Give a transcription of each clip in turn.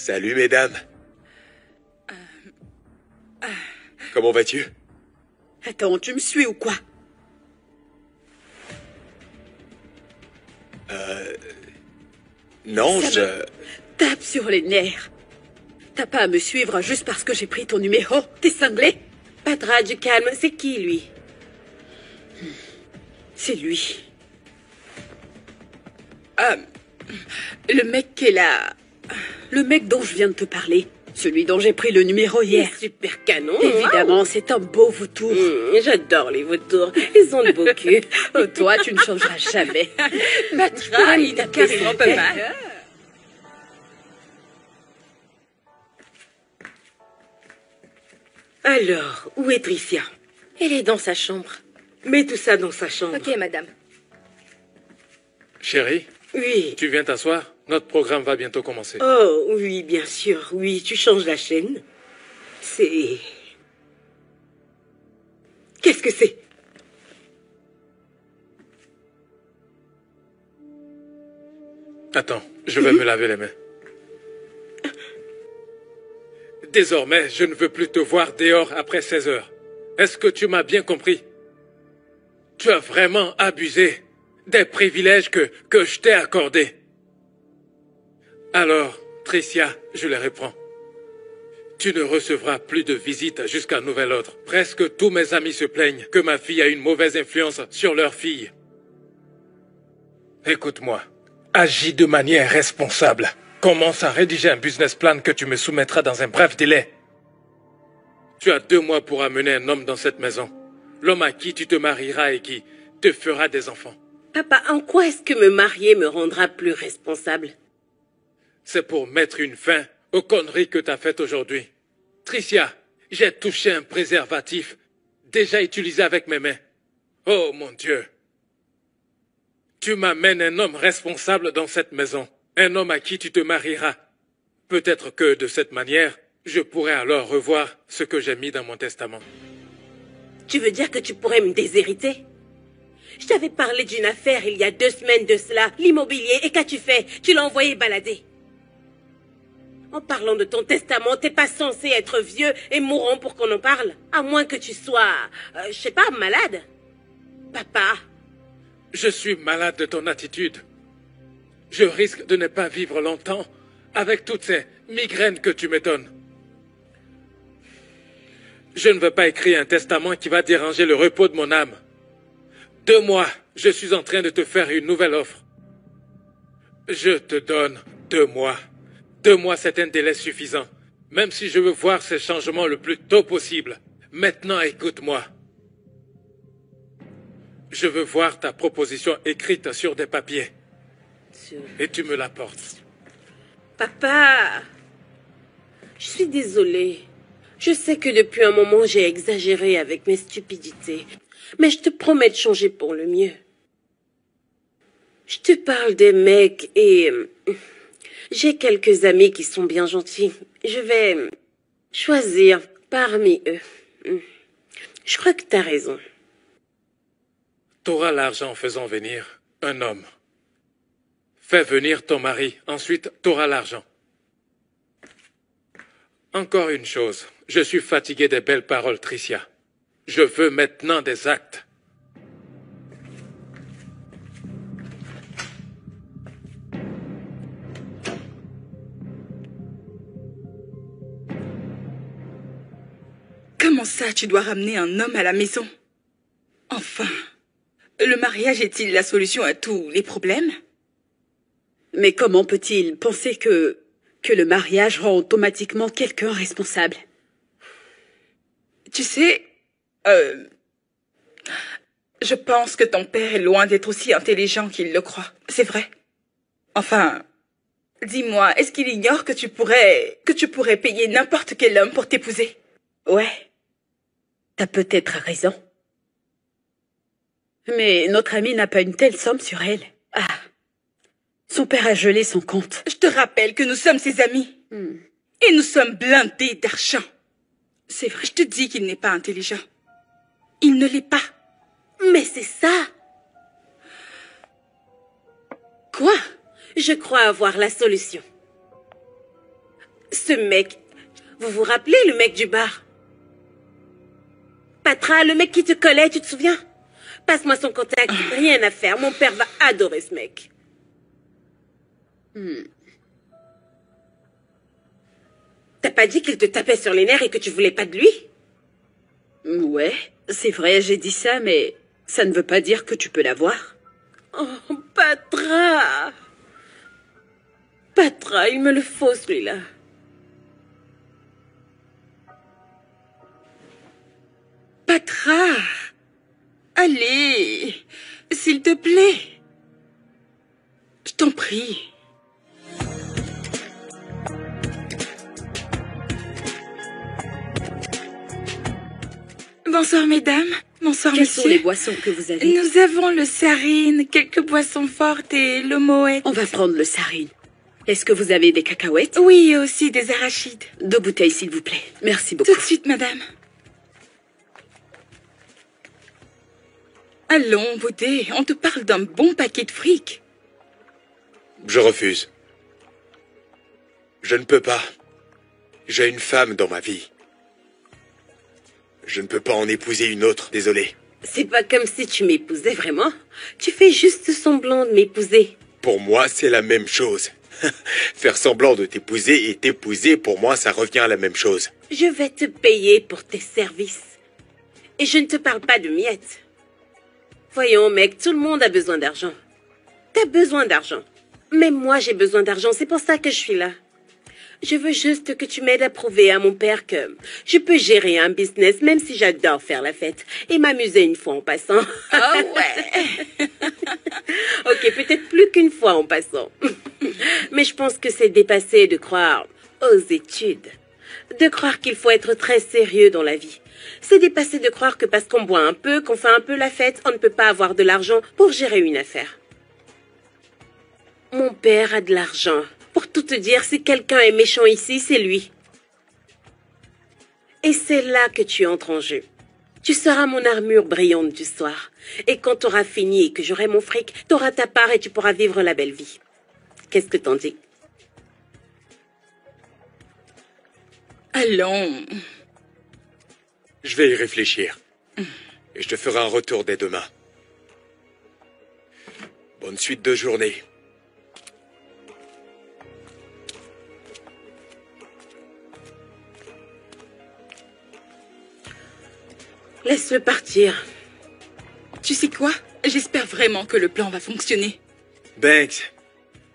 Salut, mesdames. Comment vas-tu? Attends, tu me suis ou quoi? Non, Ça me tape sur les nerfs. T'as pas à me suivre juste parce que j'ai pris ton numéro. T'es cinglé? Patra, du calme, c'est qui, lui? C'est lui. Le mec qui est là... Le mec dont je viens de te parler. Celui dont j'ai pris le numéro hier. Super canon. Évidemment, c'est un beau vautour. J'adore les vautours. Ils ont de beau cul. Oh, toi, tu ne changeras jamais. Patra, il a carrément pas mal. Alors, où est Tricia? Elle est dans sa chambre. Mets tout ça dans sa chambre. Ok, madame. Chérie, Oui. tu viens t'asseoir? Notre programme va bientôt commencer. Oh, oui, bien sûr. Oui, tu changes la chaîne. C'est... Qu'est-ce que c'est? Attends, je vais me laver les mains. Désormais, je ne veux plus te voir dehors après 16 heures. Est-ce que tu m'as bien compris? Tu as vraiment abusé des privilèges que je t'ai accordés. Alors, Tricia, je les reprends. Tu ne recevras plus de visites jusqu'à nouvel ordre. Presque tous mes amis se plaignent que ma fille a une mauvaise influence sur leur fille. Écoute-moi, agis de manière responsable. Commence à rédiger un business plan que tu me soumettras dans un bref délai. Tu as 2 mois pour amener un homme dans cette maison. L'homme à qui tu te marieras et qui te fera des enfants. Papa, en quoi est-ce que me marier me rendra plus responsable? C'est pour mettre une fin aux conneries que t'as faites aujourd'hui. Tricia, j'ai touché un préservatif déjà utilisé avec mes mains. Oh mon Dieu. Tu m'amènes un homme responsable dans cette maison. Un homme à qui tu te marieras. Peut-être que de cette manière, je pourrais alors revoir ce que j'ai mis dans mon testament. Tu veux dire que tu pourrais me déshériter? Je t'avais parlé d'une affaire il y a 2 semaines de cela, l'immobilier, et qu'as-tu fait? Tu l'as envoyé balader. En parlant de ton testament, t'es pas censé être vieux et mourant pour qu'on en parle. À moins que tu sois, je sais pas, malade. Papa. Je suis malade de ton attitude. Je risque de ne pas vivre longtemps avec toutes ces migraines que tu me donnes. Je ne veux pas écrire un testament qui va déranger le repos de mon âme. 2 mois, je suis en train de te faire une nouvelle offre. Je te donne 2 mois. 2 mois, c'est un délai suffisant. Même si je veux voir ces changements le plus tôt possible. Maintenant, écoute-moi. Je veux voir ta proposition écrite sur des papiers. Et tu me l'apportes. Papa. Je suis désolée. Je sais que depuis un moment, j'ai exagéré avec mes stupidités. Mais je te promets de changer pour le mieux. Je te parle des mecs et... j'ai quelques amis qui sont bien gentils. Je vais choisir parmi eux. Je crois que t'as raison. T'auras l'argent en faisant venir un homme. Fais venir ton mari, ensuite t'auras l'argent. Encore une chose, je suis fatigué des belles paroles, Tricia. Je veux maintenant des actes. Comment ça, tu dois ramener un homme à la maison? Enfin, le mariage est-il la solution à tous les problèmes? Mais comment peut-il penser que le mariage rend automatiquement quelqu'un responsable? Tu sais, je pense que ton père est loin d'être aussi intelligent qu'il le croit. C'est vrai. Enfin, dis-moi, est-ce qu'il ignore que tu pourrais payer n'importe quel homme pour t'épouser? Ouais. T'as peut-être raison. Mais notre amie n'a pas une telle somme sur elle. Ah. Son père a gelé son compte. Je te rappelle que nous sommes ses amis. Et nous sommes blindés d'argent. C'est vrai, je te dis qu'il n'est pas intelligent. Il ne l'est pas. Mais c'est ça. Quoi? Je crois avoir la solution. Ce mec... Vous vous rappelez le mec du bar? Patra, le mec qui te collait, tu te souviens? Passe-moi son contact, rien à faire. Mon père va adorer ce mec. T'as pas dit qu'il te tapait sur les nerfs et que tu voulais pas de lui? Ouais, c'est vrai, j'ai dit ça, mais ça ne veut pas dire que tu peux l'avoir. Oh, Patra! Patra, il me le faut, celui-là. Patra! Allez! S'il te plaît! Je t'en prie. Bonsoir, mesdames. Bonsoir, Quelles monsieur. sont les boissons que vous avez? Nous avons le sarine, quelques boissons fortes et le moët. On va prendre le sarine. Est-ce que vous avez des cacahuètes? Oui, et aussi des arachides. 2 bouteilles, s'il vous plaît. Merci beaucoup. Tout de suite, madame. Allons, Baudet, on te parle d'un bon paquet de fric. Je refuse. Je ne peux pas. J'ai une femme dans ma vie. Je ne peux pas en épouser une autre, désolé. C'est pas comme si tu m'épousais vraiment. Tu fais juste semblant de m'épouser. Pour moi, c'est la même chose. Faire semblant de t'épouser et t'épouser, pour moi, ça revient à la même chose. Je vais te payer pour tes services. Et je ne te parle pas de miettes. Voyons, mec, tout le monde a besoin d'argent. T'as besoin d'argent. Même moi, j'ai besoin d'argent. C'est pour ça que je suis là. Je veux juste que tu m'aides à prouver à mon père que je peux gérer un business, même si j'adore faire la fête et m'amuser une fois en passant. Ah ouais. Ok, peut-être plus qu'une fois en passant. Mais je pense que c'est dépassé de croire aux études. De croire qu'il faut être très sérieux dans la vie. C'est dépassé de croire que parce qu'on boit un peu, qu'on fait un peu la fête, on ne peut pas avoir de l'argent pour gérer une affaire. Mon père a de l'argent. Pour tout te dire, si quelqu'un est méchant ici, c'est lui. Et c'est là que tu entres en jeu. Tu seras mon armure brillante du soir. Et quand t'auras fini et que j'aurai mon fric, t'auras ta part et tu pourras vivre la belle vie. Qu'est-ce que t'en dis? Allons. Je vais y réfléchir. Et je te ferai un retour dès demain. Bonne suite de journée. Laisse-le partir. Tu sais quoi? J'espère vraiment que le plan va fonctionner. Banks,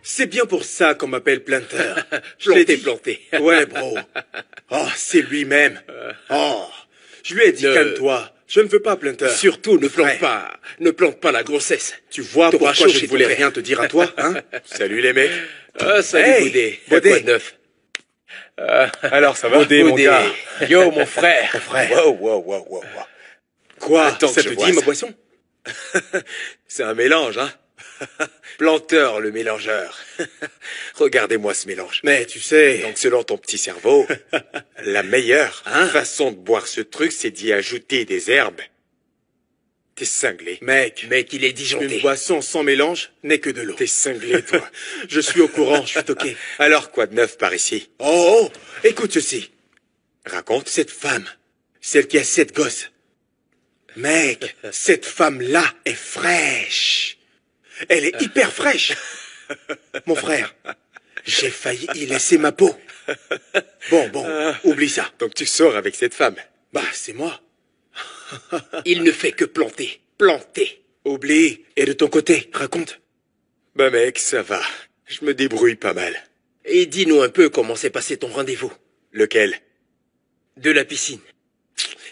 c'est bien pour ça qu'on m'appelle Planter. Je l'ai planté. Ouais, bro. Oh, c'est lui-même. Oh, je lui ai dit, Ne- calme-toi. Je ne veux pas Planter. Surtout, ne Frère. plante pas la grossesse. Tu vois T'auras pourquoi chaud je chez ne voulais ton père. rien te dire à toi, hein? Salut les mecs. Ah, salut, Hey, Baudet. Baudet. Quoi de neuf? Alors, ça va? Baudet, mon Baudet. gars. Yo, mon frère. Frère. Wow. Quoi? Attends Ça que te je dit vois ma ça. boisson? C'est un mélange, hein? Planteur, le mélangeur. Regardez-moi ce mélange. Mais tu sais... Donc, selon ton petit cerveau, la meilleure Hein? façon de boire ce truc, c'est d'y ajouter des herbes. T'es cinglé. Mec, Il est une disjoncté. boisson sans mélange n'est que de l'eau. T'es cinglé, toi. Je suis au courant, je suis toqué. Alors, quoi de neuf par ici? Oh, écoute ceci. Raconte. Cette femme, celle qui a 7 gosses. Mec, cette femme-là est fraîche. Elle est hyper fraîche. Mon frère, j'ai failli y laisser ma peau. Bon, oublie ça. Donc, tu sors avec cette femme. Bah, c'est moi. Il ne fait que planter. Planter. Oublie. Et de ton côté, raconte. Bah, mec, ça va. Je me débrouille pas mal. Et dis-nous un peu comment s'est passé ton rendez-vous. Lequel? De la piscine.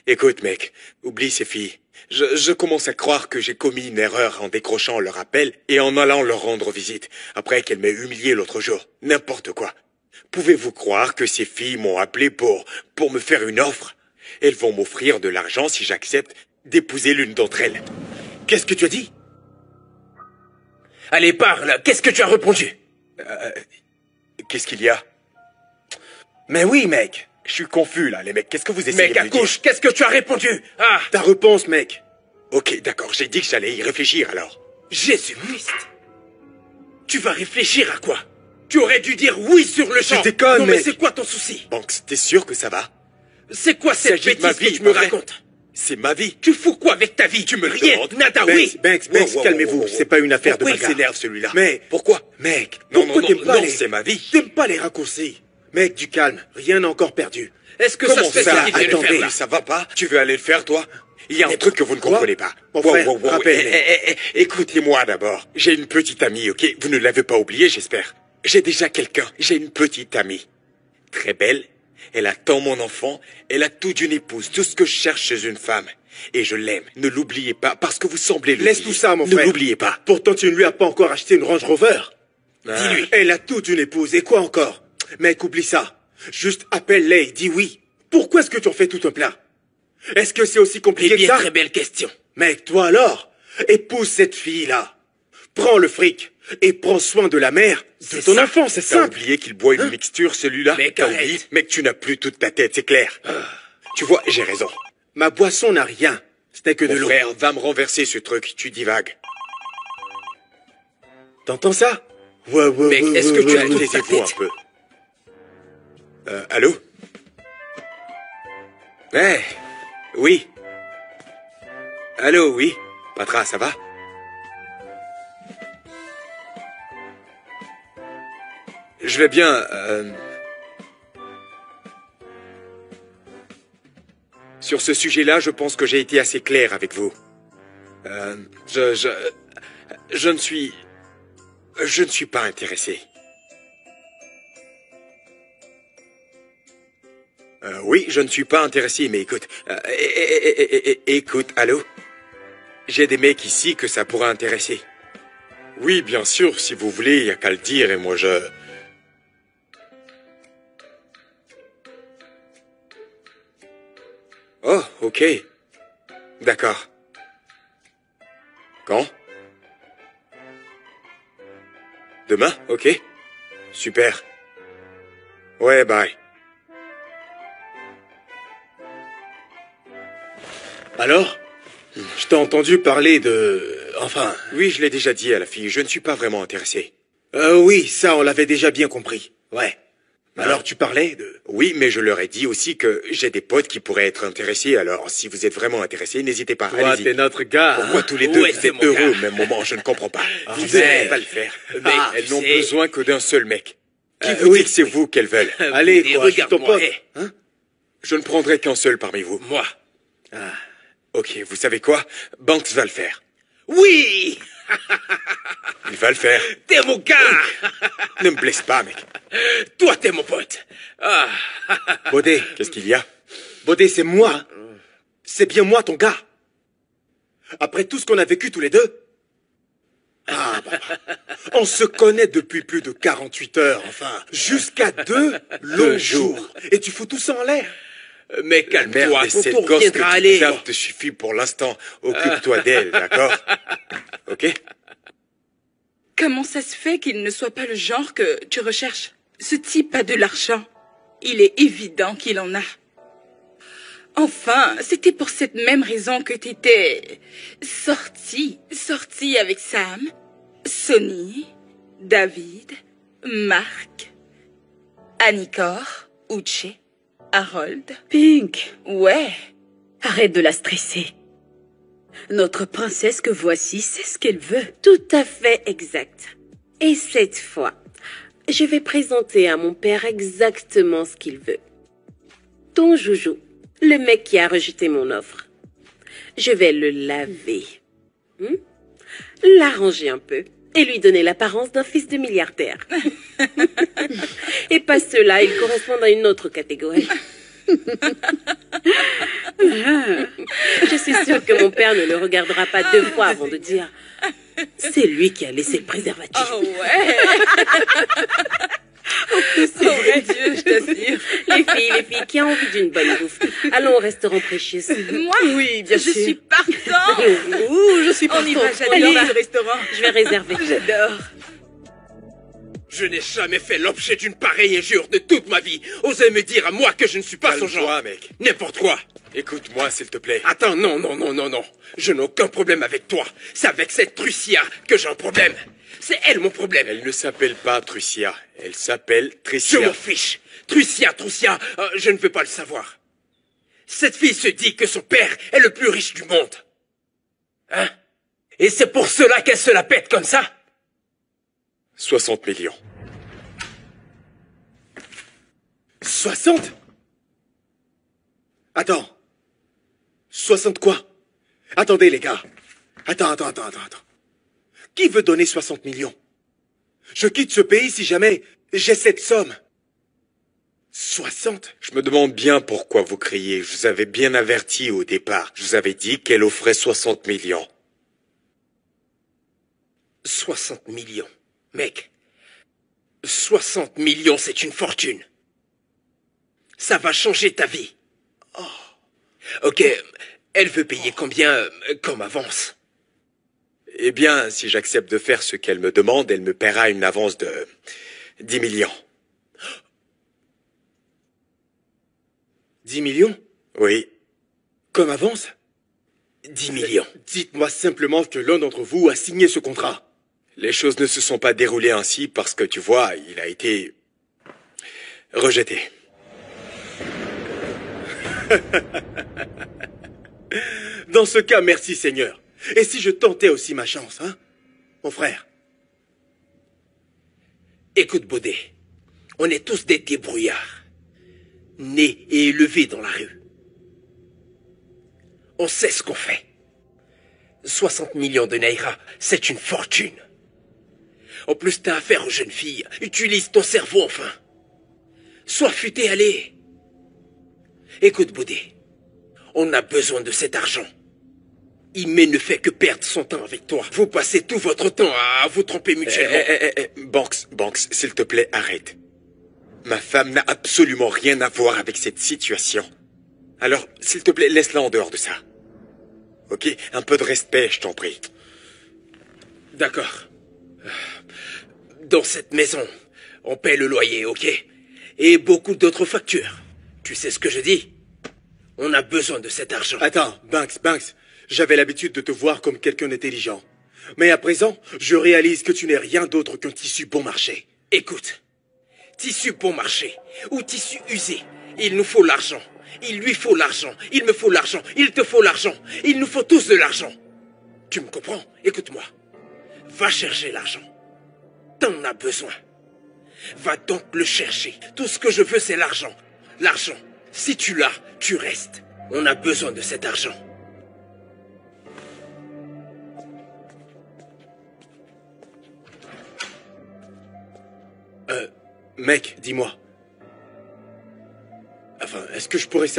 Écoute, mec, oublie ces filles. Je commence à croire que j'ai commis une erreur en décrochant leur appel et en allant leur rendre visite, après qu'elle m'ait humilié l'autre jour. N'importe quoi. Pouvez-vous croire que ces filles m'ont appelé pour me faire une offre? Elles vont m'offrir de l'argent si j'accepte d'épouser l'une d'entre elles. Qu'est-ce que tu as dit? Allez, parle. Qu'est-ce que tu as répondu? Qu'est-ce qu'il y a? Mais oui, mec. Je suis confus, là, les mecs. Qu'est-ce que vous essayez Mec, de me dire? accouche. Qu'est-ce que tu as répondu? Ah, Ta réponse, mec. Ok, d'accord, j'ai dit que j'allais y réfléchir, alors. Jésus-Christ. Tu vas réfléchir à quoi? Tu aurais dû dire oui sur le champ. Tu déconnes, non, mais mec. c'est quoi ton souci? Banks, t'es sûr que ça va? C'est quoi cette s'agit de ma bêtise que vie, tu me pas vrai? racontes? C'est ma vie. Tu fous quoi avec ta vie? Tu me le Rien, demandes. nada, Banks, oui. Banks, Wow, calmez-vous. wow, wow. C'est pas une affaire Pourquoi de il bagarre. s'énerve, celui-là? Mais pourquoi? Mec, Non, pourquoi non, t'aimes non, pas non, les... c'est ma vie. T'aimes pas les raccourcis? Mec, du calme, rien n'est encore perdu. Est-ce que Comment ça se fait ça? qu'il vient le faire Attendez, là? ça va pas? Tu veux aller le faire, toi? Il y a un truc que vous ne quoi? comprenez pas. Mon frère, rappelle-les. Écoutez-moi d'abord. J'ai une petite amie, ok? Vous ne l'avez pas oublié, j'espère. J'ai déjà quelqu'un. J'ai une petite amie. Très belle. Elle attend mon enfant. Elle a tout d'une épouse. Tout ce que je cherche chez une femme. Et je l'aime. Ne l'oubliez pas, parce que vous semblez l'oublier. Laisse tout ça, mon Ne frère. l'oubliez pas. Pourtant, tu ne lui as pas encore acheté une Range Rover. Ah. Dis-lui. Elle a toute une épouse. Et quoi encore? Mec, oublie ça. Juste appelle-les et dis oui. Pourquoi est-ce que tu en fais tout un plat? Est-ce que c'est aussi compliqué que ça? Très belle question. Mec, toi alors, épouse cette fille-là. Prends le fric et prends soin de la mère de ton enfant, c'est T'as simple. oublié qu'il boit une mixture, celui-là? Mec, T'as arrête. oublié? Mec, tu n'as plus toute ta tête, c'est clair. Tu vois, j'ai raison. Ma boisson n'a rien. C'était que de Mon l'eau. frère, va me renverser ce truc, tu divagues. T'entends ça? Ouais, Mec, est-ce que tu as toute ta Taisez-vous un tête? peu. Allô? Eh, oui. Allô, oui. Patra, ça va? Je vais bien, Sur ce sujet-là, je pense que j'ai été assez clair avec vous. Je ne suis pas intéressé. Oui, je ne suis pas intéressé, mais écoute... écoute, allô? J'ai des mecs ici que ça pourrait intéresser. Oui, bien sûr, si vous voulez, y a qu'à le dire, et moi je... Oh, ok. D'accord. Quand? Demain? Ok. Super. Ouais, bye. Alors? Je t'ai entendu parler de... Enfin... Oui, je l'ai déjà dit à la fille, je ne suis pas vraiment intéressé. Oui, ça, on l'avait déjà bien compris. Ouais. Alors, tu parlais de... Oui, mais je leur ai dit aussi que j'ai des potes qui pourraient être intéressés, alors si vous êtes vraiment intéressés, n'hésitez pas, Toi, allez-y. t'es notre gars. Pourquoi hein? tous les deux Ouais, vous c'est êtes mon heureux gars. au même moment, je ne comprends pas. Vous sais. n'allez pas le faire. Mais Elles tu n'ont sais- besoin que d'un seul mec. Qui vous oui, dit que c'est vous qu'elles veulent? Allez, Et toi, je suis ton regarde-moi, pote. hé. Hein? Je ne prendrai qu'un seul parmi vous. Moi. Ok, vous savez quoi? Banks va le faire. Oui! Il va le faire. T'es mon gars! Ne me blesse pas, mec. Toi, t'es mon pote. Ah. Baudet, Qu'est-ce qu'il y a? Baudet, c'est moi. C'est bien moi, ton gars. Après tout ce qu'on a vécu tous les deux. Ah, bah, on se connaît depuis plus de 48 heures, enfin. Jusqu'à 2 longs jours. Et tu fous tout ça en l'air. Mais Merde, calme-toi, et cette tout gosse que reviendra tu aller. tapes te suffit pour l'instant. Occupe-toi d'elle, d'accord? Ok? Comment ça se fait qu'il ne soit pas le genre que tu recherches? Ce type a de l'argent. Il est évident qu'il en a. Enfin, c'était pour cette même raison que t'étais sorti avec Sam, Sonny, David, Marc, Annicor, Uche, Harold. Pink, Ouais, arrête de la stresser. Notre princesse que voici sait ce qu'elle veut. Tout à fait exact. Et cette fois, je vais présenter à mon père exactement ce qu'il veut. Ton joujou, le mec qui a rejeté mon offre. Je vais le laver. L'arranger un peu et lui donner l'apparence d'un fils de milliardaire. Et pas ceux-là, ils correspondent à une autre catégorie. Je suis sûre que mon père ne le regardera pas 2 fois avant de dire « C'est lui qui a laissé le préservatif. oh ouais. C'est vrai, Dieu, je t'assure. Les filles, qui a envie d'une bonne bouffe? Allons au restaurant Précieux. Moi, Oui, bien je sûr. suis partant. Ouh, je suis On y va, partante. j'adore Allez. ce restaurant. Je vais réserver. J'adore. Je n'ai jamais fait l'objet d'une pareille injure de toute ma vie. Osez me dire à moi que je ne suis pas son genre. Calme-toi, mec. N'importe quoi. Écoute-moi, s'il te plaît. Attends, non. Je n'ai aucun problème avec toi. C'est avec cette Trucia que j'ai un problème. C'est elle mon problème. Elle ne s'appelle pas Trucia. Elle s'appelle Tricia. Je m'en fiche. Trucia, je ne veux pas le savoir. Cette fille se dit que son père est le plus riche du monde. Hein? Et c'est pour cela qu'elle se la pète comme ça? 60 millions. 60? Attends. 60 quoi? Attendez, les gars. Attends. Qui veut donner 60 millions? Je quitte ce pays si jamais j'ai cette somme. 60? Je me demande bien pourquoi vous criez. Je vous avais bien averti au départ. Je vous avais dit qu'elle offrait 60 millions. 60 millions. Mec, 60 millions, c'est une fortune. Ça va changer ta vie. Oh. Ok, elle veut payer combien comme avance? Eh bien, si j'accepte de faire ce qu'elle me demande, elle me paiera une avance de 10 millions. 10 millions? Oui. Comme avance? 10 millions. Dites-moi simplement que l'un d'entre vous a signé ce contrat. Les choses ne se sont pas déroulées ainsi parce que, tu vois, il a été rejeté. Dans ce cas, merci Seigneur. Et si je tentais aussi ma chance, hein, mon frère? Écoute, Baudet, on est tous des débrouillards, nés et élevés dans la rue. On sait ce qu'on fait. 60 millions de Naira, c'est une fortune. En plus, t'as affaire aux jeunes filles. Utilise ton cerveau, enfin. Sois futé, allez. Écoute, Baudet, on a besoin de cet argent. Ime ne fait que perdre son temps avec toi. Vous passez tout votre temps à vous tromper mutuellement. Banks, s'il te plaît, arrête. Ma femme n'a absolument rien à voir avec cette situation. Alors, s'il te plaît, laisse-la en dehors de ça. Ok? Un peu de respect, je t'en prie. D'accord. Dans cette maison, on paie le loyer, ok? Et beaucoup d'autres factures. Tu sais ce que je dis? On a besoin de cet argent. Attends, Banks, j'avais l'habitude de te voir comme quelqu'un d'intelligent. Mais à présent, je réalise que tu n'es rien d'autre qu'un tissu bon marché. Écoute, tissu bon marché ou tissu usé, il nous faut l'argent. Il lui faut l'argent. Il me faut l'argent. Il te faut l'argent. Il nous faut tous de l'argent. Tu me comprends? Écoute-moi. Va chercher l'argent. T'en as besoin. Va donc le chercher. Tout ce que je veux, c'est l'argent. L'argent. Si tu l'as, tu restes. On a besoin de cet argent. Mec, dis-moi. Enfin, est-ce que je pourrais savoir...